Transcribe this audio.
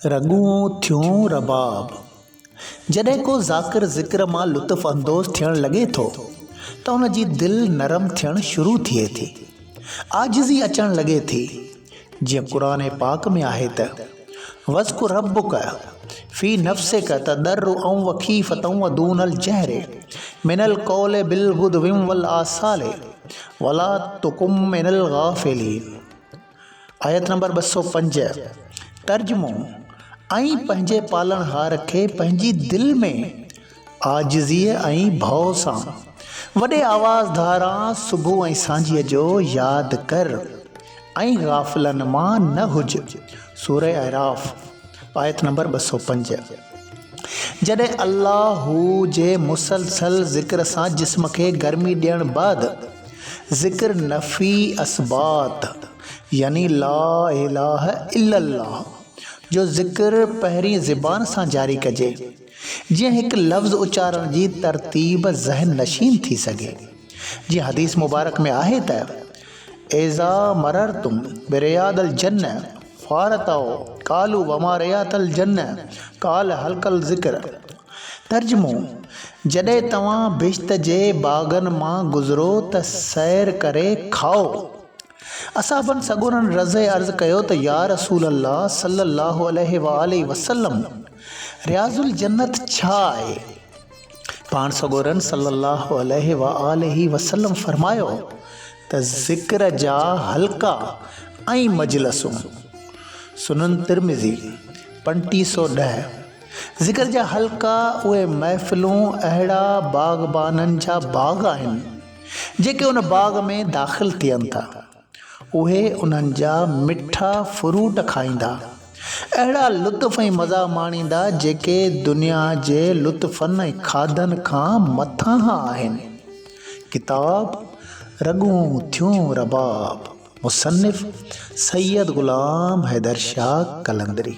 रॻूं थियूं रबाब। जॾहिं को ज़ाकिर ज़िक्र मां लुत्फ़ अंदोज़ थियण लॻे थो त उन जी दिलि नरम थियणु शुरू थिए थी, आजिज़ी अचणु लॻे थी। जीअं क़ुर पाक में आहे त वज़्कुर रब्बुक फ़ी नफ़्सिक तदर्रुअन व ख़ीफ़तन व दूनल जहरि मिनल क़ौलि बिलग़ुदुव्वि वल आसालि वला तुकुम मिनल गाफ़िलीन। आयत नंबर 205। तर्जुमो: ऐं पंहिंजे पालणहार खे पंहिंजी दिलि में आजिज़ीअ ऐं भउ सां वॾे आवाज़ धारां सुबुह ऐं सांझीअ जो यादि कर ऐं गाफ़िलनि मां न हुज। सूरह अराफ़ आयत नंबर 205। जॾहिं अल्लाह जे मुसलसल ज़िक्र सां जिस्म खे गर्मी ॾियण बाद ज़िक्र नफ़ी असबात यानी ला इलाहा इल्लल्लाह जो ज़िक्र पहिरीं ज़बान सां जारी कजे, जीअं हिकु लफ़्ज़ उचारण जी तरतीब ज़हन नशीन थी सघे। जीअं हदीस मुबारक में आहे त एज़ा मररतुम बिरियादल जन्न फ़ारताओ कालू वमा रियातल जन्न काल हल्कल ज़िक्र। तर्जुमो: जॾहिं तव्हां बिश्त जे बाग़नि मां गुज़रो त सैर करे खाओ। असाबनि सगोरनि रज़े अर्ज़ कयो त या रसूल अल्लाह सल्लल्लाहु अलैहि वसल्लम रियाज़ुल जन्नत छा आहे? पाण सगोरनि सल्लल्लाहु अलैहि वसल्लम फरमायो त ज़िक्र जा हल्का ऐं मजलसूं। सुनन तिरमिज़ी 3510। ज़िक्र जा हल्का उहे महफ़िलूं अहिड़ा बाग़बाननि जा बाग़ आहिनि जेके उन बाग़ में दाख़िल थियनि था। उहे उन्हनि जा मिठा फ्रूट खाईंदा, अहिड़ा लुत्फ़ ऐं मज़ा माणींदा जेके दुनिया जे लुत्फ़नि ऐं खाधनि खां मथां आहिनि। किताब रॻूं थियूं रबाब। मुसन्निफ़ सैयद ग़ुलाम हैदर शाह कलंदरी।